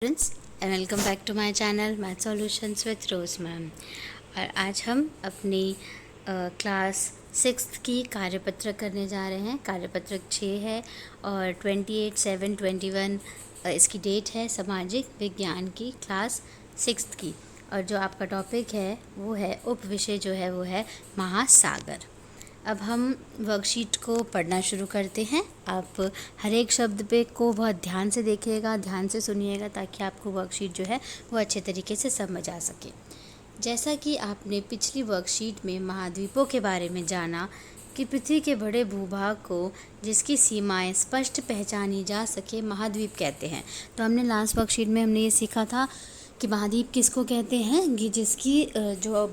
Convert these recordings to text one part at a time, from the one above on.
Friends and welcome back to my channel math solutions with Rose ma'am. और आज हम अपनी क्लास 6th की कार्यपत्रक करने जा रहे हैं। कार्यपत्रक 6 है और 28/7/21 इसकी डेट है। सामाजिक विज्ञान की क्लास 6th की, और जो आपका टॉपिक है वो है उप विषय जो है वो है महासागर। अब हम वर्कशीट को पढ़ना शुरू करते हैं। आप हर एक शब्द पे को बहुत ध्यान से देखिएगा, ध्यान से सुनिएगा, ताकि आपको वर्कशीट जो है वो अच्छे तरीके से समझ आ सके। जैसा कि आपने पिछली वर्कशीट में महाद्वीपों के बारे में जाना कि पृथ्वी के बड़े भूभाग को जिसकी सीमाएं स्पष्ट पहचानी जा सके महाद्वीप कहते हैं। तो हमने लास्ट वर्कशीट में हमने ये सीखा था कि महाद्वीप किसको कहते हैं कि जिसकी जो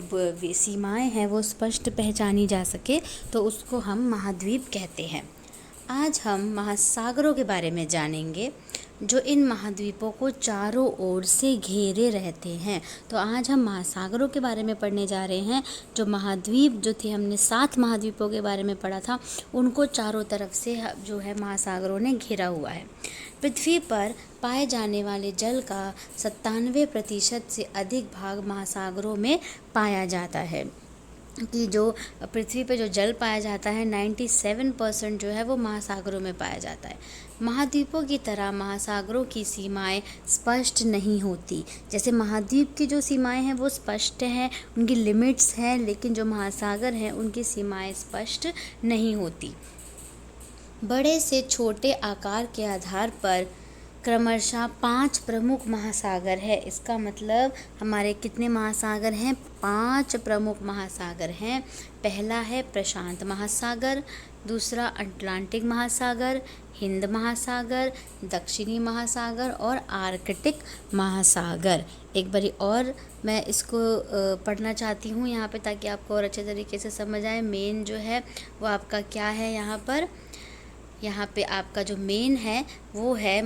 सीमाएं हैं वो स्पष्ट पहचानी जा सके, तो उसको हम महाद्वीप कहते हैं। आज हम महासागरों के बारे में जानेंगे जो इन महाद्वीपों को चारों ओर से घेरे रहते हैं। तो आज हम महासागरों के बारे में पढ़ने जा रहे हैं। जो महाद्वीप जो थे, हमने 7 महाद्वीपों के बारे में पढ़ा था, उनको चारों तरफ से जो है महासागरों ने घेरा हुआ है। पृथ्वी पर पाए जाने वाले जल का 97% से अधिक भाग महासागरों में पाया जाता है। कि जो पृथ्वी पे जो जल पाया जाता है 97% जो है वो महासागरों में पाया जाता है। महाद्वीपों की तरह महासागरों की सीमाएं स्पष्ट नहीं होती। जैसे महाद्वीप की जो सीमाएं हैं वो स्पष्ट हैं, उनकी लिमिट्स हैं, लेकिन जो महासागर हैं उनकी सीमाएं स्पष्ट नहीं होती। बड़े से छोटे आकार के आधार पर क्रमशः 5 प्रमुख महासागर है। इसका मतलब हमारे कितने महासागर हैं? 5 प्रमुख महासागर हैं। पहला है प्रशांत महासागर, दूसरा अटलांटिक महासागर, हिंद महासागर, दक्षिणी महासागर और आर्कटिक महासागर। एक बारी और मैं इसको पढ़ना चाहती हूँ यहाँ पे, ताकि आपको और अच्छे तरीके से समझ आए। मेन जो है वो आपका क्या है यहाँ पे आपका जो मेन है वो है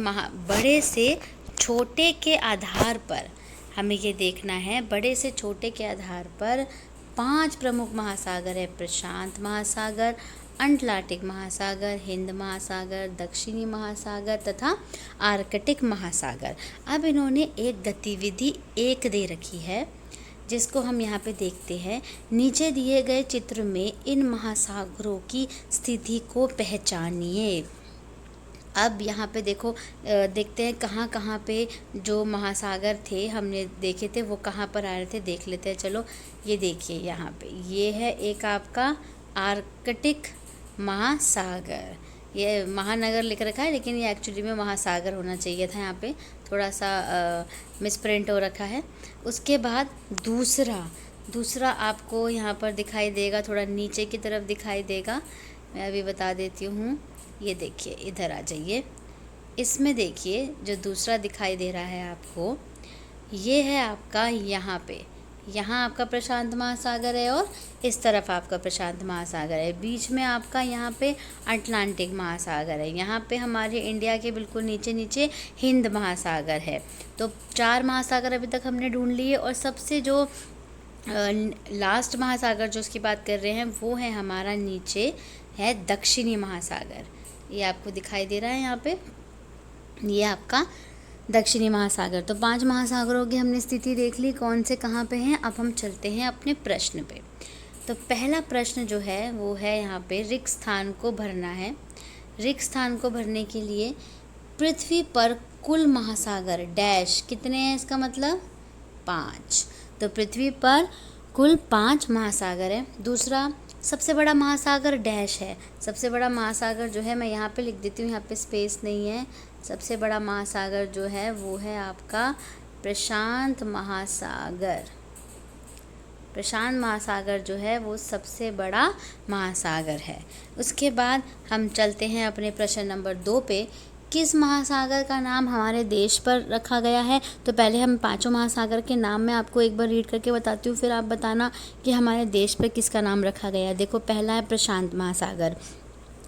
बड़े से छोटे के आधार पर हमें ये देखना है। बड़े से छोटे के आधार पर 5 प्रमुख महासागर है। प्रशांत महासागर, अटलांटिक महासागर, हिंद महासागर, दक्षिणी महासागर तथा आर्कटिक महासागर। अब इन्होंने एक गतिविधि 1 दे रखी है, जिसको हम यहाँ पे देखते हैं। नीचे दिए गए चित्र में इन महासागरों की स्थिति को पहचानिए। अब यहाँ पे देखो, देखते हैं कहाँ कहाँ पे जो महासागर थे हमने देखे थे वो कहाँ पर आ रहे थे, देख लेते हैं। चलो ये देखिए, यहाँ पे ये है एक आपका आर्कटिक महासागर। ये महानगर लिख रखा है, लेकिन ये एक्चुअली में महासागर होना चाहिए था। यहाँ पे थोड़ा सा मिसप्रिंट हो रखा है। उसके बाद दूसरा आपको यहाँ पर दिखाई देगा, थोड़ा नीचे की तरफ दिखाई देगा। मैं अभी बता देती हूँ। ये देखिए, इधर आ जाइए। इसमें देखिए जो दूसरा दिखाई दे रहा है आपको, ये है आपका यहाँ आपका प्रशांत महासागर है और इस तरफ आपका प्रशांत महासागर है। बीच में आपका यहाँ पे अटलांटिक महासागर है। यहाँ पे हमारे इंडिया के बिल्कुल नीचे नीचे हिंद महासागर है। तो 4 महासागर अभी तक हमने ढूंढ लिए, और सबसे जो लास्ट महासागर जो उसकी बात कर रहे हैं वो है हमारा नीचे है दक्षिणी महासागर। ये आपको दिखाई दे रहा है यहाँ पे, ये आपका दक्षिणी महासागर। तो 5 महासागरों की हमने स्थिति देख ली, कौन से कहाँ पे हैं। अब हम चलते हैं अपने प्रश्न पे। तो पहला प्रश्न जो है वो है यहाँ पे रिक्त स्थान को भरना है। रिक्त स्थान को भरने के लिए पृथ्वी पर कुल महासागर डैश कितने हैं, इसका मतलब 5। तो पृथ्वी पर कुल 5 महासागर है। दूसरा, सबसे बड़ा महासागर डैश है। सबसे बड़ा महासागर जो है, मैं यहाँ पे लिख देती हूँ, यहाँ पे स्पेस नहीं है। सबसे बड़ा महासागर जो है वो है आपका प्रशांत महासागर। प्रशांत महासागर जो है वो सबसे बड़ा महासागर है। उसके बाद हम चलते हैं अपने प्रश्न नंबर 2 पे। किस महासागर का नाम हमारे देश पर रखा गया है? तो पहले हम 5 महासागर के नाम मैं आपको एक बार रीड करके बताती हूँ, फिर आप बताना कि हमारे देश पर किसका नाम रखा गया है। देखो, पहला है प्रशांत महासागर,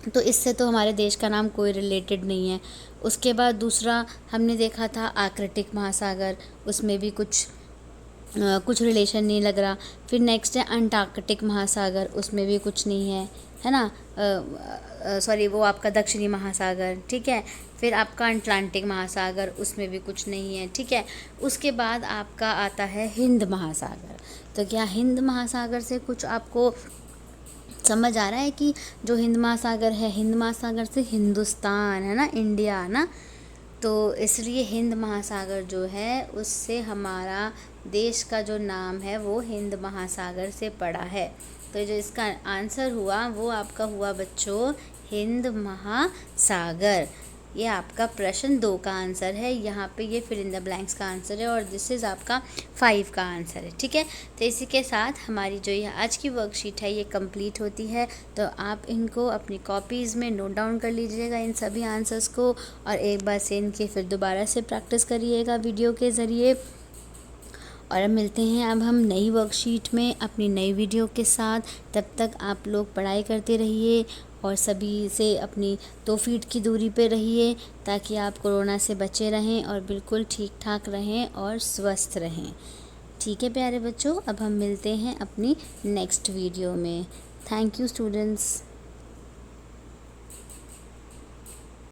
तो इससे तो हमारे देश का नाम कोई रिलेटेड नहीं है। उसके बाद दूसरा हमने देखा था आर्कटिक महासागर, उसमें भी कुछ कुछ रिलेशन नहीं लग रहा। फिर नेक्स्ट है अंटार्कटिक महासागर, उसमें भी कुछ नहीं है ना। सॉरी, वो आपका दक्षिणी महासागर, ठीक है। फिर आपका अटलांटिक महासागर, उसमें भी कुछ नहीं है, ठीक है। उसके बाद आपका आता है हिंद महासागर। तो क्या हिंद महासागर से कुछ आपको समझ आ रहा है कि जो हिंद महासागर है, हिंद महासागर से हिंदुस्तान है ना, इंडिया ना, तो इसलिए हिंद महासागर जो है उससे हमारा देश का जो नाम है वो हिंद महासागर से पड़ा है। तो जो इसका आंसर हुआ वो आपका हुआ बच्चों हिंद महासागर। ये आपका प्रश्न 2 का आंसर है, यहाँ पे ये फिल इन द ब्लैंक्स का आंसर है, और दिस इज़ आपका 5 का आंसर है, ठीक है। तो इसी के साथ हमारी जो ये आज की वर्कशीट है ये कंप्लीट होती है। तो आप इनको अपनी कॉपीज़ में नोट डाउन कर लीजिएगा इन सभी आंसर्स को, और एक बार से इनके फिर दोबारा से प्रैक्टिस करिएगा वीडियो के ज़रिए। और अब मिलते हैं अब हम नई वर्कशीट में अपनी नई वीडियो के साथ। तब तक आप लोग पढ़ाई करते रहिए और सभी से अपनी 2 फीट की दूरी पे रहिए, ताकि आप कोरोना से बचे रहें और बिल्कुल ठीक ठाक रहें और स्वस्थ रहें। ठीक है प्यारे बच्चों, अब हम मिलते हैं अपनी नेक्स्ट वीडियो में। Thank you students.